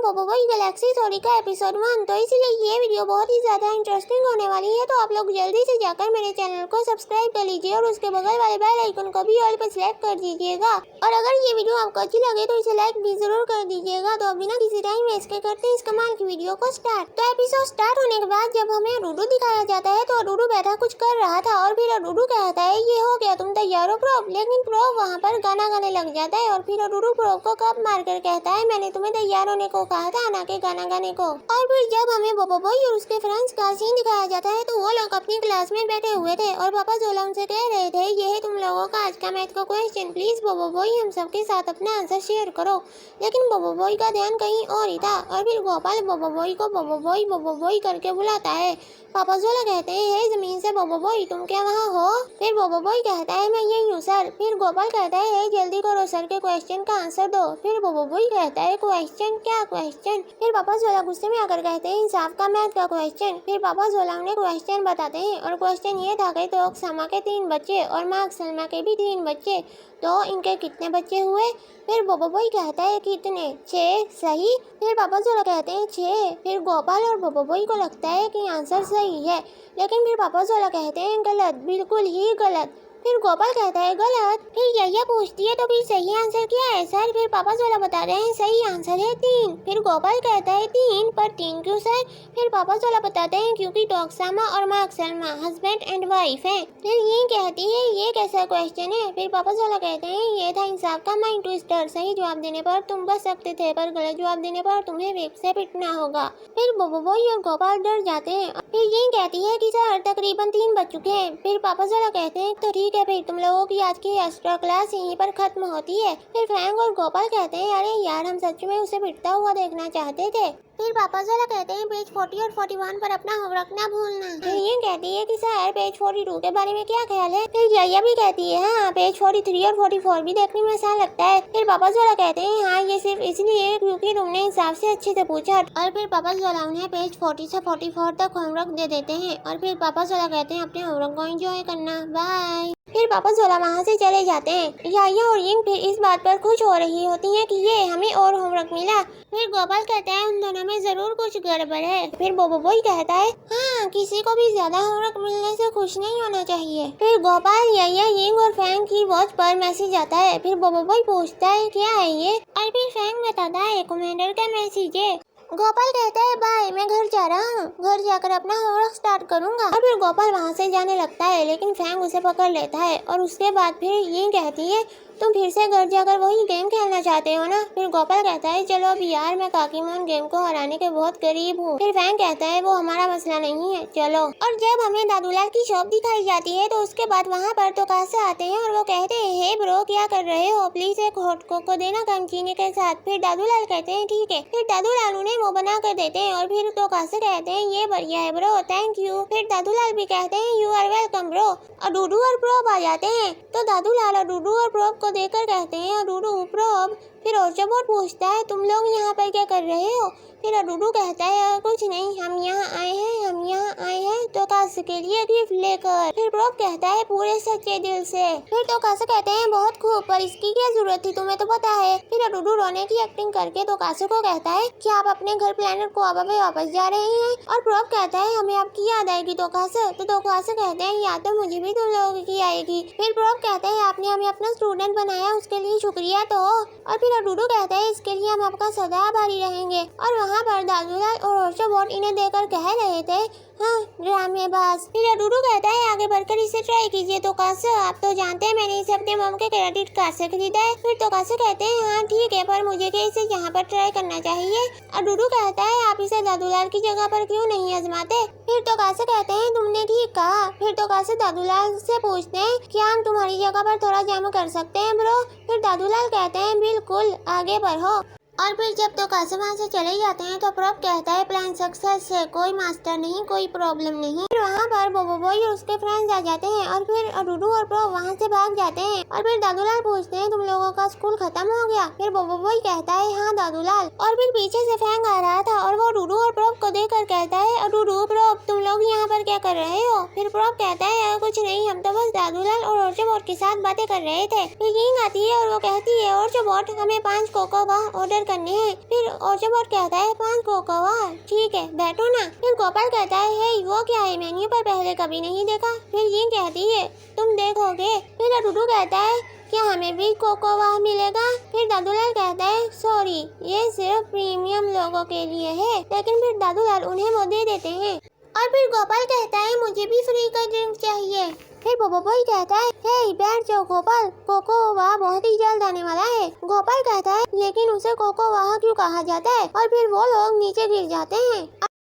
बोबोबोई Galaxy theory का episode 1। तो इसलिए ये वीडियो बहुत ही ज्यादा इंटरेस्टिंग होने वाली है, तो आप लोग जल्दी से जाकर मेरे चैनल को सब्सक्राइब कर लीजिए और उसके बगल वाले बेल आइकन को भी ऑल पर सिलेक्ट कर दीजिएगा। और अगर ये वीडियो आपको अच्छी लगे तो इसे लाइक भी जरूर कर दीजिएगा। तो अब बिना किसी टाइम वेस्ट के करते हैं इस कमाल की वीडियो को स्टार्ट। तो एपिसोड स्टार्ट होने के बाद जब हमें डूडू दिखाया जाता है तो डूडू बैठा कुछ कर रहा था और फिर डूडू कहता है ये हो गया, तुम तैयार हो प्रोब। लेकिन प्रोब वहाँ पर गाना गाने लग जाता है और फिर डूडू प्रोब को कप मारकर कहता है मैंने तुम्हें तैयार होने को कहा था, ना कि गाना गाने को। और फिर जब हमें बोबोबोई और उसके फ्रेंड्स का सीन दिखाया जाता है तो वो लोग अपनी क्लास में बैठे हुए थे और पापा जोला उनसे कह रहे थे ये है तुम लोगों का आज का मैथ का क्वेश्चन, प्लीज बोबोबोई हम सबके साथ अपना आंसर शेयर करो। लेकिन बोबोबोई का ध्यान कहीं और ही था और फिर गोपाल बोबोबोई को बोबोबोई बोबोबोई करके बुलाता है। पापा जोला कहते हैं हे जमीन से बोबोबोई तुम क्या वहाँ हो? फिर बोबोबोई कहता है मैं यही हूँ सर। फिर गोपाल कहता है हे जल्दी करो सर के क्वेश्चन का आंसर दो। फिर बोबोबोई कहता है क्वेश्चन क्या क्वेश्चन? फिर पापा जोला गुस्से में आकर कहते हैं इंसाफ का मैथ का क्वेश्चन। फिर पापा जोला उन्हें क्वेश्चन बताते हैं और क्वेश्चन ये था कि तो समा के 3 बच्चे और माँ सलमा के भी 3 बच्चे, तो इनके कितने बच्चे हुए? फिर बोबोबोई कहता है कितने? 6 सही। फिर पापा जोला कहते हैं 6। फिर गोपाल और बोबोबोई को लगता है कि आंसर सही है, लेकिन फिर पापा जोला कहते हैं गलत, बिल्कुल ही गलत। फिर गोपाल कहता है गलत। फिर यैया पूछती है तो फिर सही आंसर क्या है सर? फिर पापा जोला बता रहे हैं सही आंसर है 3। फिर गोपाल कहता है 3 पर 3 क्यों सर? फिर पापा जोला बताते हैं क्योंकि टोकसामा और mark Salma husband and wife हैं। फिर ये कहती है ये कैसा क्वेश्चन है? फिर पापा जोला कहते हैं ये था इंसाफ का माइंड ट्विस्टर, सही जवाब देने पर तुम बच सकते थे पर गलत जवाब देने पर तुम्हें वेब से पिटना होगा। फिर बोबोबोई और गोपाल डर जाते हैं। फिर ये कहती है कि सर तकरीबन 3 बज चुके हैं। फिर पापा जोला कहते हैं तो ठीक है फिर तुम लोगों की आज की एक्स्ट्रा क्लास यहीं पर खत्म होती है। फिर फ्रैंक और गोपाल कहते हैं अरे यार हम सच में उसे पिटता हुआ देखना चाहते थे। फिर पापा जोला कहते हैं पेज 40 और 41 पर अपना होमवर्क ना भूलना। फिर ये कहती है कि सर पेज 42 के बारे में क्या ख्याल है? फिर जया भी कहती है हाँ पेज 43 और 44 भी देखने में आसान लगता है। फिर पापा जोला कहते हैं हाँ ये सिर्फ इसलिए क्योंकि तुमने हिसाब से अच्छे से पूछा। और फिर पापा जोला उन्हें पेज 40 से 44 तक होमवर्क दे देते हैं और फिर पापा जोला कहते हैं अपने होमवर्क को एंजॉय करना, बाय। फिर पापा जोला वहाँ से चले जाते हैं। याया और यिंग फिर इस बात पर खुश हो रही होती हैं कि ये हमें और होमवर्क मिला। फिर गोपाल कहता है उन दोनों में जरूर कुछ गड़बड़ है। फिर बोबोबोई कहता है हाँ किसी को भी ज्यादा होमवर्क मिलने से खुश नहीं होना चाहिए। फिर गोपाल याया यिंग और फ्रैंक की वॉच पर मैसेज आता है। फिर बोबोबोई पूछता है क्या है ये, और फिर फ्रैंक बताता है कमांडर का मैसेज है। गोपाल कहता है बाय मैं घर जा रहा हूँ, घर जाकर अपना होमवर्क स्टार्ट करूंगा। और फिर गोपाल वहाँ से जाने लगता है लेकिन फ्रैंक उसे पकड़ लेता है और उसके बाद फिर ये कहती है तुम फिर से घर जाकर वही गेम खेलना चाहते हो ना? फिर गोपाल कहता है चलो अब यार मैं काकीमोन गेम को हराने के बहुत करीब हूँ। फिर फ्रैंक कहता है वो हमारा मसला नहीं है चलो। और जब हमें दादूलाल की शॉप दिखाई जाती है तो उसके बाद वहाँ पर तो कासे आते हैं और वो कहते हैं हे ब्रो क्या कर रहे हो, प्लीज एक हॉट कोको देना कम चीनी के साथ। फिर दादूलाल कहते हैं ठीक है। फिर दादूलाल उन्हें वो बना कर देते हैं और फिर तो कासे कहते हैं ये बढ़िया है ब्रो, थैंक यू। फिर दादूलाल भी कहते हैं यू आर वेलकम ब्रो। और डूडू और प्रोब आ जाते हैं तो दादूलाल और डूडू और प्रोब को देखकर कहते हैं डूडू प्रोब। फिर ओरचबोट पूछता है तुम लोग यहाँ पर क्या कर रहे हो? फिर डूडू कहता है कुछ नहीं हम यहाँ आए हैं तो कासे के लिए गिफ्ट लेकर। फिर प्रोब कहता है पूरे सच्चे दिल से। फिर तो कासे कहते हैं बहुत खूब पर इसकी क्या जरूरत थी तुम्हें तो पता है। फिर डूडू रोने की एक्टिंग करके तो कासे को कहता है कि आप अपने घर प्लेनेट को अब वापस जा रहे हैं। और प्रोब कहता है हमें आपकी याद आएगी तो कासे कहते हैं याद तो मुझे भी तुम लोगों की आएगी। फिर प्रोब कहते हैं आपने हमें अपना स्टूडेंट बनाया उसके लिए शुक्रिया तो। और फिर डूडू कहता है इसके लिए हम आपका सदा आभारी रहेंगे। और वहाँ पर दादूलाल और ओरचबोट इन्हें देखकर कह रहे थे हाँ ड्रामेबाज। फिर डूडू कहता है आगे बढ़कर इसे ट्राई कीजिए तो कासे आप तो जानते हैं मैंने इसे अपने मॉम के क्रेडिट कार्ड से खरीदा है। फिर तो कासे कहते हैं हाँ ठीक है पर मुझे क्या इसे यहाँ पर ट्राई करना चाहिए। और डूडू कहता है आप इसे दादूलाल की जगह पर क्यों नहीं आजमाते? फिर तो कासे कहते हैं तुमने ठीक कहा। फिर तो कासे दादूलाल से पूछते हैं क्या हम तुम्हारी जगह पर थोड़ा जम कर सकते हैं ब्रो? फिर दादूलाल कहते हैं बिल्कुल आगे बढ़ो। और फिर जब तो कासे वहाँ से चले जाते हैं तो प्रोब कहता है प्लान सक्सेस है, कोई मास्टर नहीं कोई प्रॉब्लम नहीं। फिर वहाँ पर बोबो बॉय और उसके फ्रेंड्स आ जाते हैं और फिर डूडू और प्रॉप वहाँ से भाग जाते हैं। और फिर दादूलाल पूछते हैं तुम लोगों का स्कूल खत्म हो गया? फिर बोबो बॉय कहता है हाँ दादूलाल। और फिर पीछे से फैंग आ रहा था और वो डूडू और प्रॉप को देखकर कहता है डूडू प्रॉप तुम लोग यहाँ पर क्या कर रहे हो? फिर प्रॉप कहता है कुछ नहीं, हम तो बस दादूलाल और ओरचोबोट के साथ बातें कर रहे थे। फिर यिंग आती है और वो कहती है ओरचोबोट हमें 5 कोकोवा ऑर्डर करने हैं। फिर ओरचोबोट कहता है 5 कोकोवा, ठीक है बैठो ना। फिर गोपाल कहता है हे वो क्या है, मेन्यू पर पहले कभी नहीं देखा। फिर यिंग कहती है तुम देखोगे। फिर डूडू कहता है क्या हमें भी कोकोवा मिलेगा? फिर दादूलाल कहता है सॉरी ये सिर्फ प्रीमियम लोगों के लिए है। लेकिन फिर दादूलाल उन्हें वो दे देते हैं। और फिर गोपाल कहता है मुझे भी फ्री का ड्रिंक चाहिए। फिर बोबो बॉय कहता है हे बैठ जाओ गोपाल, कोकोवा बहुत ही जल्द आने वाला है। गोपाल कहता है लेकिन उसे कोकोवा क्यों कहा जाता है? और फिर वो लोग नीचे गिर जाते हैं।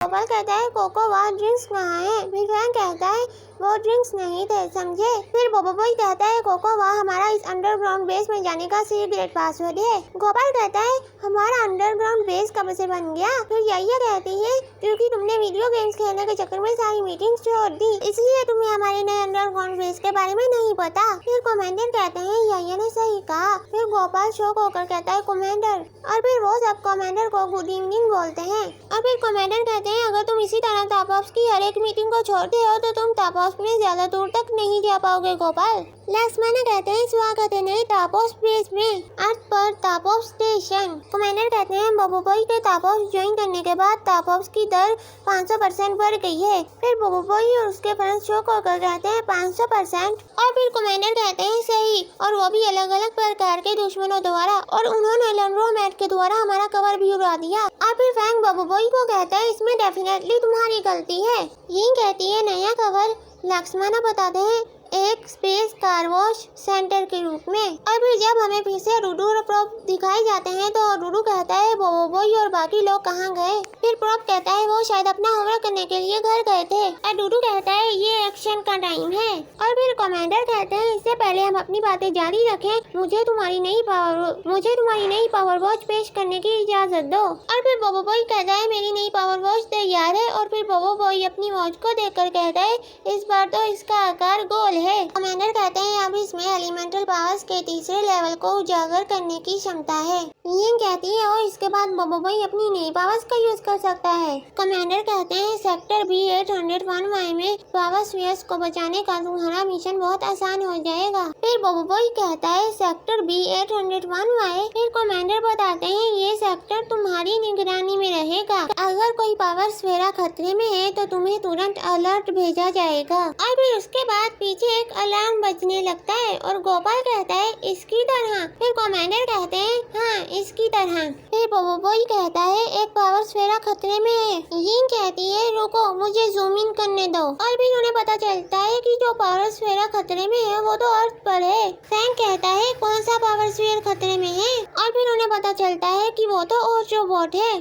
गोपाल कहता है कोकोवा ड्रिंक्स कहाँ है? फिर फैंग कहता है वो ड्रिंक्स नहीं थे समझे। फिर बोबो बॉय कहता है कोकोवा हमारा इस अंडरग्राउंड बेस में जाने का सीक्रेट पासवर्ड है। गोपाल कहता है हमारा अंडरग्राउंड बेस कब से बन गया? फिर याया कहती है क्योंकि तुमने वीडियो गेम्स खेलने के चक्कर में सारी मीटिंग्स छोड़ दी, इसलिए तुम्हें हमारे नए अंडरग्राउंड बेस के बारे में नहीं पता। फिर कमांडर कहते हैं याया ने सही कहा। फिर गोपाल शौक होकर कहता है कमांडर। और फिर वो सब कमांडर को गुड इवनिंग बोलते हैं। और फिर कमांडर कहते हैं अगर तुम इसी तरह तापॉप्स की हर एक मीटिंग को छोड़ते हो तो तुम तापॉप्स में ज्यादा दूर तक नहीं जा पाओगे गोपाल। लक्ष्मण कहते हैं स्वागत है नए तापॉप्स बेस में, अर्थ पर तापॉप्स स्टेशन। कमांडर कहते हैं बोबो बॉय के तापॉप्स ज्वाइन करने के बाद तापॉप्स की दर 500% बढ़ गई है। फिर बोबो बॉय और उसके फ्रेंड्स शौक होकर कहते हैं 500%। और फिर कमांडर कहते हैं सही, और वो भी अलग अलग प्रकार के दुश्मनों द्वारा, और उन्होंने लैंड्रोमैट के द्वारा हमारा कवर भी उड़ा दिया। और फिर फैंग बोबो बॉय को कहता है इसमें डेफिनेटली तुम्हारी गलती है। ये कहती है नया कवर लक्ष्मण बताते हैं एक स्पेस कार वॉश सेंटर के रूप में। और फिर जब हमें फिर से डूडू और प्रॉप दिखाए जाते हैं तो डूडू कहता है बोबो बॉय और बाकी लोग कहाँ गए? फिर प्रॉप कहता है वो शायद अपना होमवर्क करने के लिए घर गए थे। और डूडू कहता है ये एक्शन का टाइम है। और फिर कमांडर कहते हैं इससे पहले हम अपनी बातें जारी रखें, मुझे तुम्हारी नई पावर वॉच पेश करने की इजाजत दो। और फिर बोबो बॉय कहता है मेरी नई पावर वॉच तैयार है। और फिर बोबो बॉय अपनी वॉच को देखकर कहता है इस बार तो इसका आकार गोल है। कमांडर कहते हैं अब इसमें एलिमेंटल पावर्स के तीसरे लेवल को उजागर करने की क्षमता है। यिंग कहती है और इसके बाद बोबो बॉय अपनी नई पावर्स का यूज कर सकता है। कमांडर कहते हैं सेक्टर B801Y में पावर स्फीयर्स को बचाने का तुम्हारा मिशन बहुत आसान हो जाएगा। फिर बोबो बॉय कहता है सेक्टर B801Y। फिर कमांडर बताते हैं ये सेक्टर तुम्हारी निगरानी में रहेगा। अगर कोई पावर स्फीयर खतरे में है तो तुम्हें तुरंत अलर्ट भेजा जाएगा। और फिर उसके बाद पीछे एक अलार्म बजने लगता है और गोपाल कहता है इसकी तरह। फिर कमांडर कहते हैं हाँ इसकी तरह। फिर बोबो बॉय कहता है एक पावर स्फीयर खतरे में है। यिंग कहती है रुको मुझे जूम इन करने दो। और फिर उन्हें पता चलता है कि जो पावर स्फीयर खतरे में है वो तो अर्थ पर है। फैंग कहता है कौन सा पावर स्फीयर खतरे में है? और फिर उन्हें पता चलता है कि वो तो ओरचोबोट है।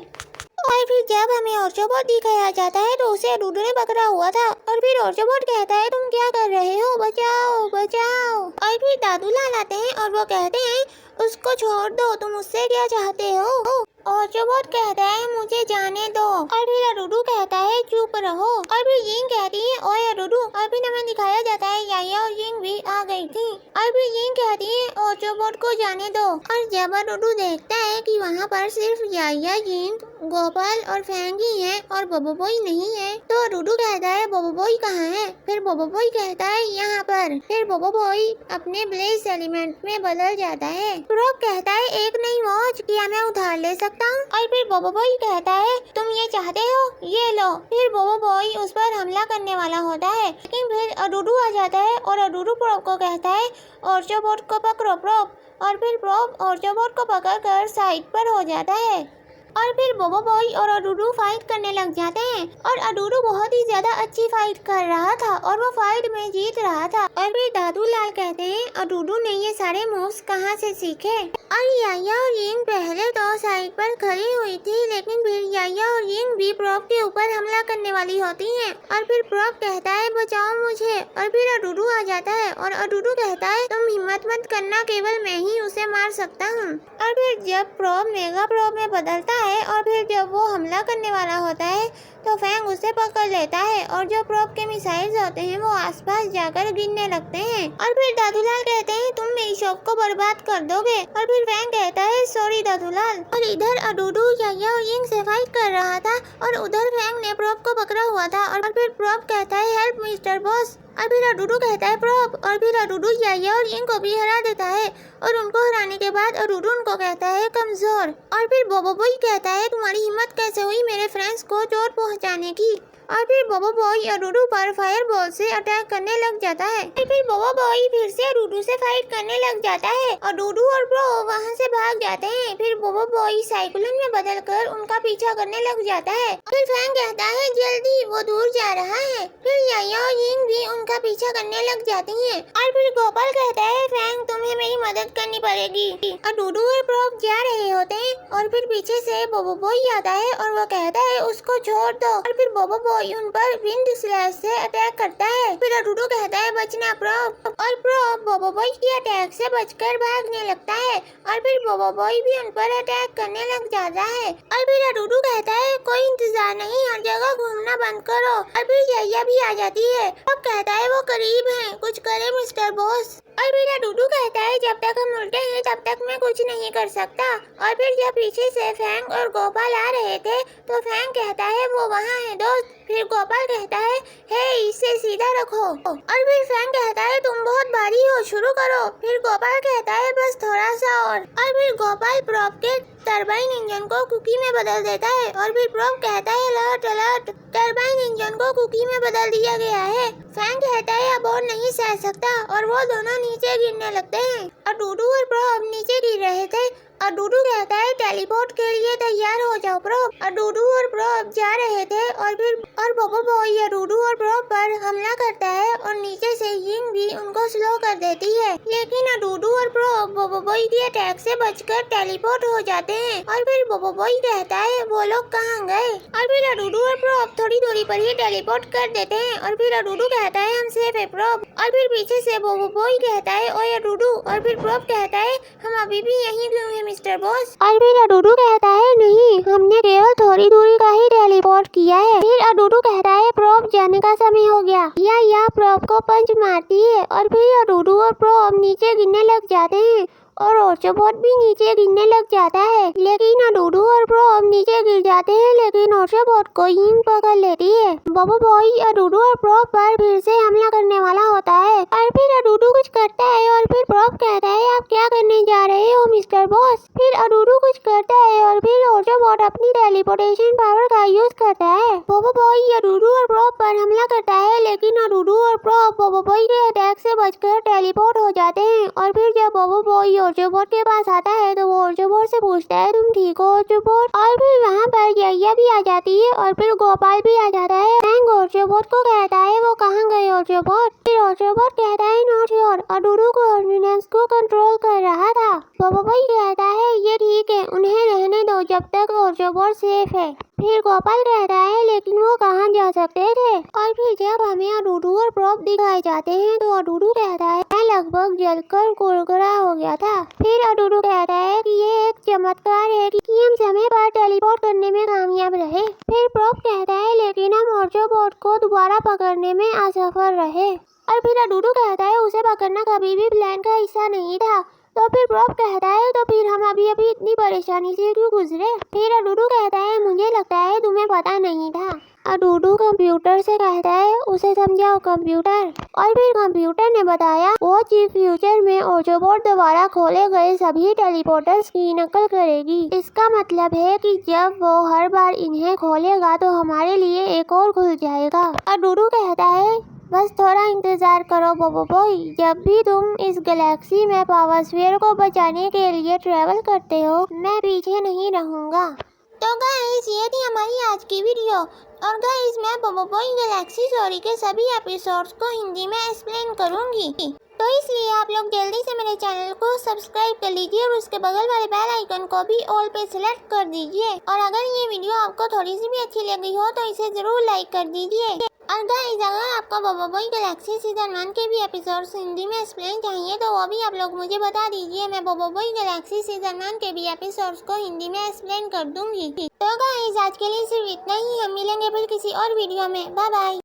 और फिर जब हमें ओरचोबोट दिखाया जाता है तो उसे डूडू ने पकड़ा हुआ था। और फिर ओरचोबोट कहता है तुम क्या कर रहे हो, बचाओ बचाओ। और फिर दादूलाल आते हैं और वो कहते हैं उसको छोड़ दो, तुम उससे क्या चाहते हो? ओरचोबोट कहता है मुझे जाने दो। और फिर डूडू कहता है चुप रहो। और फिर यिंग कहती है ओए डूडू। और फिर हमें दिखाया जाता है याया और यिंग भी आ गई थी। और फिर यिंग कहती है ओरचोबोट को जाने दो। और जब डूडू देखता है कि वहाँ पर सिर्फ याया, यिंग, गोपाल और फैंग ही है और बोबो बॉय नहीं है तो डूडू कहता है बोबो बॉय कहाँ है? फिर बोबो बॉय कहता है यहाँ पर। फिर बोबो बॉय अपने ब्लेज एलिमेंट में बदल जाता है। प्रॉप कहता है एक नई वॉच क्या मैं उधार ले सकता हूँ? और फिर बोबो बॉय कहता है तुम ये चाहते हो, ये लो। फिर बोबो बॉय उस पर हमला करने वाला होता है लेकिन फिर डूडू आ जाता है और डूडू प्रॉप को कहता है ओरचोबोट को पकड़ो प्रॉप। और फिर प्रॉप ओरचोबोट को पकड़कर साइड पर हो जाता है। और फिर बोबो बॉय और डूडू फाइट करने लग जाते हैं और डूडू बहुत ही ज्यादा अच्छी फाइट कर रहा था और वो फाइट में जीत रहा था। और फिर दादूलाल कहते हैं डूडू ने ये सारे मूव्स कहाँ से सीखे? और याया और यिंग पहले तो साइड पर खड़ी हुई थी लेकिन फिर याया और यिंग भी प्रॉप के ऊपर हमला करने वाली होती हैं। और फिर प्रॉप कहता है बचाओ मुझे। और फिर डूडू आ जाता है और डूडू कहता है तुम हिम्मत मत करना, केवल मैं ही उसे मार सकता हूँ। और फिर जब प्रॉप मेगा प्रॉप में बदलता है और फिर जब वो हमला करने वाला होता है तो फैंग उसे पकड़ लेता है और जो प्रोप के मिसाइल्स होते हैं वो आसपास जाकर गिरने लगते हैं। और फिर दादूलाल कहते हैं तुम मेरी शॉप को बर्बाद कर दोगे। और फिर फैंग कहता है सॉरी दादूलाल। और इधर अडूडू याया और यिंग से फाइट कर रहा था और उधर फैंग ने प्रोप को पकड़ा हुआ था। और फिर प्रोप कहता है हेल्प मिस्टर बॉस। और फिर अडूडू कहता है प्रोप। और फिर अडूडू याया और यिंग को भी हरा देता है और उनको हराने के बाद अडूडू उनको कहता है कमजोर। और फिर बोबो बॉय कहता है तुम्हारी हिम्मत कैसे हुई मेरे फ्रेंड्स को चोट पहुंचाने की। और फिर बोबो बॉय अडूडू पर फायर बॉल से अटैक करने लग जाता है। फिर बोबो बॉय फिर से अडूडू से फाइट करने लग जाता है। अडूडू और ब्रो वहां से भाग जाते हैं। फिर बोबो बॉय साइक्लोन में बदलकर उनका पीछा करने लग जाता है। फिर फैंग कहता है जल्दी वो दूर जा रहा है। फिर याया और यिंग भी उनका पीछा करने लग जाती हैं। और फिर गोपाल कहता है फैंग तुम्हें मेरी मदद करनी पड़ेगी। अडूडू और प्रोप जा रहे होते हैं और फिर पीछे से बोबो बॉय आता है और वो कहता है उसको छोड़ दो। और फिर बोबो बॉय उन पर विंड स्लैश से अटैक करता है। फिर अडूडू कहता है बचना प्रोप। और प्रोप बोबो बॉय की अटैक से बचकर भागने लगता है। और फिर बोबो बॉय भी उन पर अटैक करने लग जाता है। और फिर अडूडू कहता है कोई इंतजार नहीं हर जगह घूमना बंद करो। और फिर याया भी आ जाती है। अब कहता है वो करीब है कुछ करे मिस्टर बॉस। और फिर अडूडू कहता है जब तक हम उल्टे हैं तब तक मैं कुछ नहीं कर सकता। और फिर जब पीछे से फैंग और गोपाल आ रहे थे तो फैंग कहता है वो वहाँ है दोस्त। फिर गोपाल कहता है हे इसे सीधा रखो। और फिर फैंग कहता है तुम बहुत भारी हो शुरू करो। फिर गोपाल कहता है बस थोड़ा सा और फिर गोपाल प्रोप के टरबाइन इंजन को कुकी में बदल देता है। और फिर प्रोप कहता है अलर्ट अलर्ट टरबाइन इंजन को कुकी में बदल दिया गया है। फैंग कहता है अब और नहीं सह सकता और वो दोनों नीचे गिरने लगते हैं। अडूडू और प्रोप नीचे गिर रहे थे। अडूडू कहता है टेलीपोर्ट के लिए तैयार हो जाओ प्रोप। अडूडू और प्रोप जा रहे थे और बोबो बॉय अडूडू और प्रोप पर हमला करता है और नीचे से यिंग भी उनको स्लो कर देती है। लेकिन अडूडू और प्रोप बोबो बॉय की अटैक से बचकर टेलीपोर्ट हो जाते हैं। और फिर बोबो बॉय कहता है वो लोग कहाँ गए। और फिर अडूडू और प्रोप थोड़ी दूरी पर ही टेलीपोर्ट कर देते हैं। और फिर अडूडू कहता है हम सेफ है प्रोप। और फिर पीछे से बोबो बॉय कहता है ओए अडूडू। और फिर प्रोप कहता है हम अभी भी यहीं क्यों हैं मिस्टर बॉस। और फिर अडूडू कहता है नहीं हमने केवल थोड़ी दूरी का ही टेलीपोर्ट किया है। फिर अडूडू कहता है प्रोप जाने का समय हो गया। या प्रोप को पंच मारती है और फिर अडूडू और प्रोप नीचे गिरने लग जाते हैं और ओचोबोट भी नीचे गिरने लग जाता है। लेकिन अडूडू और प्रोप नीचे गिर जाते हैं लेकिन ओचोबोट को यिंग पकड़ लेती है। बोबो बॉय अडूडू और प्रोप पर फिर से हमला करने वाला होता है और फिर अडूडू कुछ करता है और फिर प्रोप कहता है आप क्या करने जा रहे हो मिस्टर बॉस। फिर अडूडू कुछ करता है और फिर ओचोबोट अपनी टेलीपोर्टेशन पावर का यूज करता है। बोबो बॉय अडूडू और प्रोप पर हमला करता है लेकिन अडूडू और प्रोप बोबो बॉय के अटैक से बचकर टेलीपोर्ट हो जाते हैं। और फिर जब बोबो बॉय ओचोबोट के पास आता है तो वो ओचोबोट से पूछता है तुम ठीक हो ओचोबोट। और फिर वहाँ पर याया भी आ जाती है और फिर गोपाल भी आ जाता है। फैंग ओचोबोट को कहता है वो कहाँ गए ओचोबोट। फिर ओचोबोट कहता है नॉट श्योर अडूडू को ऑर्डिनेंस को कंट्रोल कर रहा था। बोबो बॉय कहता है ये ठीक है उन्हें रहने दो जब तक ओचोबोट सेफ है। फिर गोपाल कहता है लेकिन वो कहाँ जा सकते थे। और फिर जब हमें अडूडू और प्रोप दिखाए जाते हैं तो अडूडू कहता है मैं लगभग जलकर कुरकुरा हो गया था। फिर अडूडू कहता है कि ये एक चमत्कार है कि हम समय पर टेलीपोर्ट करने में कामयाब रहे। फिर प्रोप कहता है लेकिन हम ओचोबोट को दोबारा पकड़ने में असफल रहे। और फिर अडूडू कहता है उसे पकड़ना कभी भी प्लान का हिस्सा नहीं था। तो फिर प्रोप कहता है तो फिर हम अभी इतनी परेशानी से क्यों गुजरे। फिर अडूडू कहता है मुझे लगता है तुम्हें पता नहीं था। अडूडू कंप्यूटर से कहता है उसे समझाओ कंप्यूटर। और फिर कंप्यूटर ने बताया वो चीफ फ्यूचर में ओचोबोट दोबारा खोले गए सभी टेलीपोर्टर्स की नकल करेगी। इसका मतलब है कि जब वो हर बार इन्हें खोलेगा तो हमारे लिए एक और खुल जाएगा। अडूडू कहता है बस थोड़ा इंतजार करो बोबो बॉय जब भी तुम इस गैलेक्सी में पावर स्फीयर को बचाने के लिए ट्रेवल करते हो मैं पीछे नहीं रहूँगा। तो गाइस ये थी हमारी आज की वीडियो और गाइस मैं बोबो बॉय गैलेक्सी स्टोरी के सभी एपिसोड्स को हिंदी में एक्सप्लेन करूँगी। तो इसलिए आप लोग जल्दी से मेरे चैनल को सब्सक्राइब कर लीजिए और उसके बगल वाले बेल आइकन को भी ऑल पे सिलेक्ट कर दीजिए। और अगर ये वीडियो आपको थोड़ी सी भी अच्छी लगी हो तो इसे जरूर लाइक कर दीजिए। और गाइस, अगर आपको बोबोबोई गैलेक्सी सीजन 1 के भी एपिसोड्स हिंदी में एक्सप्लेन चाहिए तो वो भी आप लोग मुझे बता दीजिए। मैं बोबोबोई गैलेक्सी सीजन 1 के भी एपिसोड्स को हिंदी में एक्सप्लेन कर दूंगी। तो गाइस, आज के लिए सिर्फ इतना ही। हम मिलेंगे फिर किसी और वीडियो में। Bye bye.